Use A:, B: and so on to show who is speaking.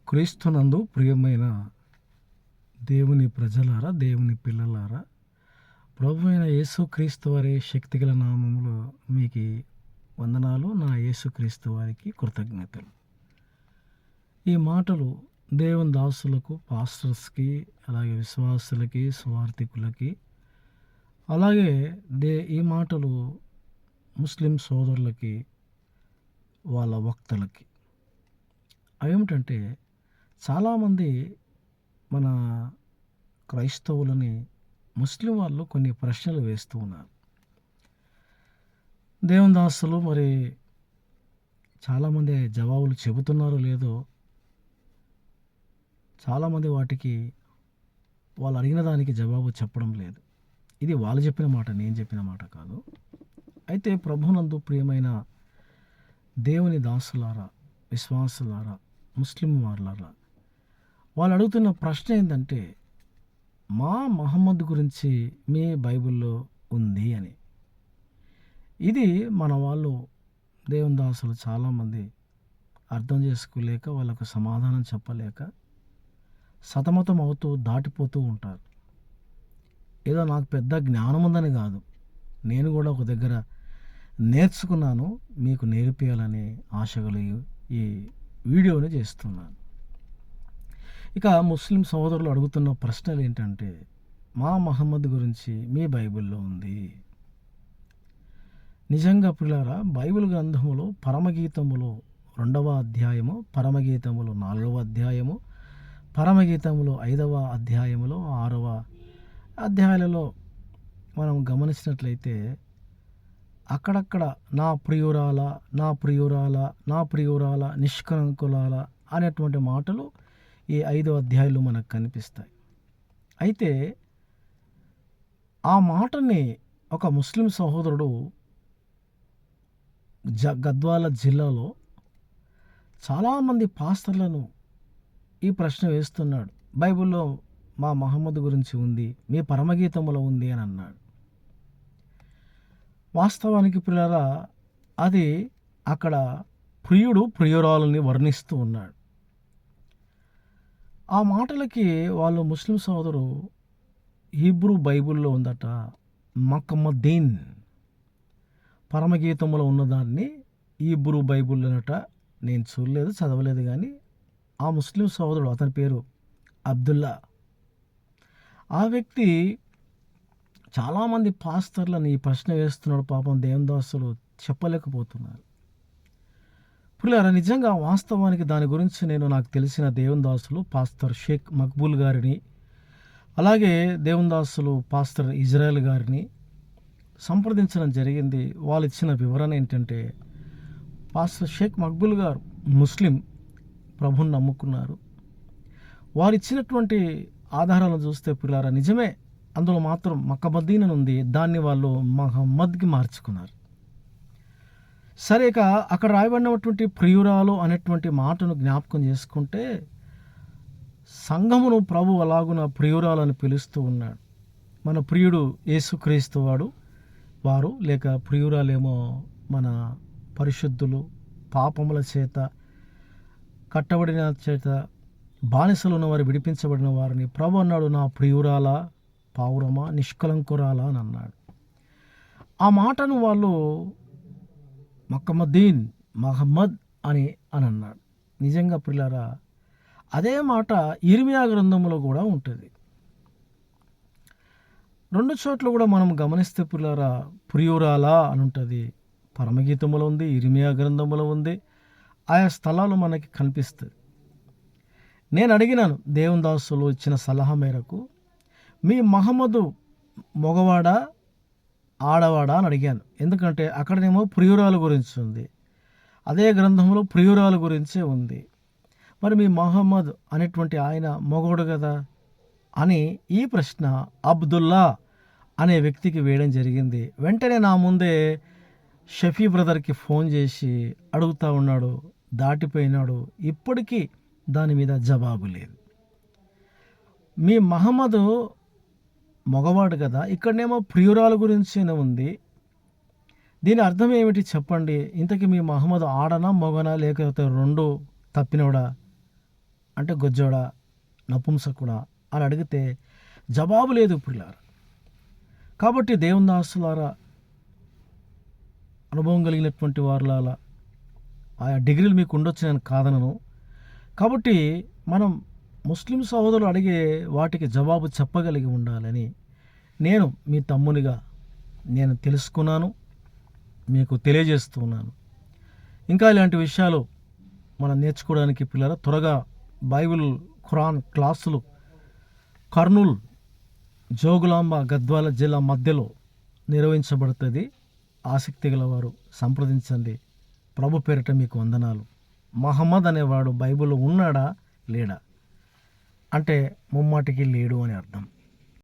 A: క్రీస్తునందు ప్రియమైన దేవుని ప్రజలారా, దేవుని పిల్లలారా, ప్రభువైన యేసుక్రీస్తు వారి శక్తిగల నామములో మీకు వందనాలు. నా యేసుక్రీస్తు వారికి కృతజ్ఞతలు. ఈ మాటలు దేవుని దాసులకు, పాస్టర్స్కి, అలాగే విశ్వాసులకి, స్వార్థికులకి, అలాగే ఈ మాటలు ముస్లిం సోదరులకి, వాళ్ళ వక్తలకి. అవేమిటంటే, చాలామంది మన క్రైస్తవులని ముస్లిం వాళ్ళు కొన్ని ప్రశ్నలు వేస్తూ ఉన్నారు. దేవుని దాసులు మరి చాలామంది జవాబులు చెబుతున్నారో లేదో, చాలామంది వాటికి వాళ్ళు అడిగిన దానికి జవాబు చెప్పడం లేదు. ఇది వాళ్ళు చెప్పిన మాట, నేను చెప్పిన మాట కాదు. అయితే ప్రభునందు ప్రియమైన దేవుని దాసులారా, విశ్వాసులారా, ముస్లిం వారులారా, వాళ్ళు అడుగుతున్న ప్రశ్న ఏంటంటే, మా మహమ్మద్ గురించి మీ బైబిల్లో ఉంది అని. ఇది మన వాళ్ళు దేవుని దాసులు చాలామంది అర్థం చేసుకోలేక, వాళ్ళకు సమాధానం చెప్పలేక సతమతం అవుతూ దాటిపోతూ ఉంటారు. ఏదో నాకు పెద్ద జ్ఞానం ఉందని కాదు, నేను కూడా ఒక దగ్గర నేర్చుకున్నాను, మీకు నేర్పియాలనే ఆశ కలిగి ఈ వీడియోని చేస్తున్నాను. ఇక ముస్లిం సోదరులు అడుగుతున్న ప్రశ్నలు ఏంటంటే, మా మహమ్మద్ గురించి మీ బైబిల్లో ఉంది. నిజంగా పిల్లారా, బైబిల్ గ్రంథములో పరమగీతములో 2వ అధ్యాయము, పరమగీతములో 4వ అధ్యాయము, పరమగీతములో 5వ అధ్యాయములో 6వ అధ్యాయాలలో మనం గమనించినట్లయితే, అక్కడక్కడ నా ప్రియురాల, నా ప్రియురాల, నా ప్రియురాల, నిష్కలంకులాల అనేటువంటి మాటలు ఈ 5వ అధ్యాయంలో మనకు కనిపిస్తాయి. అయితే ఆ మాటని ఒక ముస్లిం సహోదరుడు గద్వాల జిల్లాలో చాలామంది పాస్టర్లను ఈ ప్రశ్న వేస్తున్నాడు. బైబిల్లో మా మహమ్మద్ గురించి ఉంది, మీ పరమగీతములో ఉంది అని అన్నాడు. వాస్తవానికి పిల్లరా, అది అక్కడ ప్రియుడు ప్రియురాలని వర్ణిస్తూ ఉన్నాడు. ఆ మాటలకి వాళ్ళు ముస్లిం సోదరు, హీబ్రూ బైబిల్లో ఉందట మహమ్మదీన్, పరమగీతంలో ఉన్నదాన్ని హీబ్రూ బైబిల్ అనట. నేను చూడలేదు, చదవలేదు, కానీ ఆ ముస్లిం సోదరుడు, అతని పేరు అబ్దుల్లా, ఆ వ్యక్తి చాలామంది పాస్టర్లను ఈ ప్రశ్న వేస్తున్నాడు. పాపం దేవదాసులు చెప్పలేకపోతున్నారు. పిల్లరా, నిజంగా వాస్తవానికి దాని గురించి నాకు తెలిసిన దేవునిదాసులు పాస్టర్ షేక్ మక్బూల్ గారిని, అలాగే దేవునిదాసులు పాస్టర్ ఇజ్రాయెల్ గారిని సంప్రదించడం జరిగింది. వాళ్ళు ఇచ్చిన వివరణ ఏంటంటే, పాస్టర్ షేక్ మక్బూల్ గారు ముస్లిం, ప్రభుని నమ్ముకున్నారు. వారు ఇచ్చినటువంటి ఆధారాలను చూస్తే పిల్లారా, నిజమే, అందులో మాత్రం మహమ్మదీన్ అని ఉంది, దాన్ని వాళ్ళు మహమ్మద్కి మార్చుకున్నారు. సరే, ఇక అక్కడ రాయబడినటువంటి ప్రియురాలు అనేటువంటి మాటను జ్ఞాపకం చేసుకుంటే, సంఘమును ప్రభు అలాగున ప్రియురాలని పిలుస్తూ ఉన్నాడు. మన ప్రియుడు యేసుక్రీస్తు వారు, లేక ప్రియురాలేమో మన పరిశుద్ధులు, పాపముల చేత కట్టబడిన చేత బానిసలు ఉన్న వారు, విడిపించబడిన వారిని ప్రభు అన్నాడు, నా ప్రియురాల, పావురమా, నిష్కలంకురాల అని అన్నాడు. ఆ మాటను వాళ్ళు మహమ్మదీన్, మహమ్మద్ అని అన్నాడు. నిజంగా పిల్లారా, అదే మాట ఇర్మియా గ్రంథంలో కూడా ఉంటుంది. 2 చోట్ల కూడా మనం గమనిస్తే పిల్లారా, ప్రియురాలా అని ఉంటుంది. పరమగీతములో ఉంది, ఇర్మియా గ్రంథంలో ఉంది. ఆయా స్థలాలు మనకి కనిపిస్తుంది. నేను అడిగినాను, దేవుని దాసులు ఇచ్చిన సలహా మేరకు, మీ మహమ్మదు మగవాడా ఆడవాడా అని అడిగాను. ఎందుకంటే అక్కడనేమో ప్రియురాలు గురించి ఉంది, అదే గ్రంథంలో ప్రియురాలు గురించే ఉంది. మరి మీ మహమ్మద్ అనేటువంటి ఆయన మగోడు కదా అని ఈ ప్రశ్న అబ్దుల్లా అనే వ్యక్తికి వేయడం జరిగింది. వెంటనే నా ముందే షఫీ బ్రదర్కి ఫోన్ చేసి అడుగుతూ ఉన్నాడు, దాటిపోయినాడు. ఇప్పటికీ దాని మీద జవాబు లేదు. మీ మహమ్మదు మగవాడు కదా, ఇక్కడనేమో ప్రియురాలు గురించేనే ఉంది, దీని అర్థం ఏమిటి చెప్పండి? ఇంతకీ మీ మహమ్మద్ ఆడనా, మగనా, లేకపోతే 2 తప్పినోడా అంటే గొజ్జోడా, నపుంసకుడా అని అడిగితే జవాబు లేదు పిల్లారా. కాబట్టి దేవుని దాసులారా, అనుభవం కలిగినటువంటి వారులారా, ఆయా డిగ్రీలు మీకు ఉండొచ్చు, నేను కాదనను. కాబట్టి మనం ముస్లిం సహోదరులు అడిగే వాటికి జవాబు చెప్పగలిగి ఉండాలని నేను మీ తమ్మునిగా నేను తెలుసుకున్నాను, మీకు తెలియజేస్తున్నాను. ఇంకా ఇలాంటి విషయాలు మనం నేర్చుకోవడానికి పిల్లలు త్వరగా బైబిల్ ఖురాన్ క్లాసులు కర్నూలు, జోగులాంబ, గద్వాల జిల్లా మధ్యలో నిర్వహించబడుతుంది. ఆసక్తి గలవారు సంప్రదించండి. ప్రభు పేరిట మీకు వందనాలు. మహమ్మద్ అనేవాడు బైబిల్లో ఉన్నాడా లేడా అంటే ముమ్మాటికి లేడు అని అర్థం.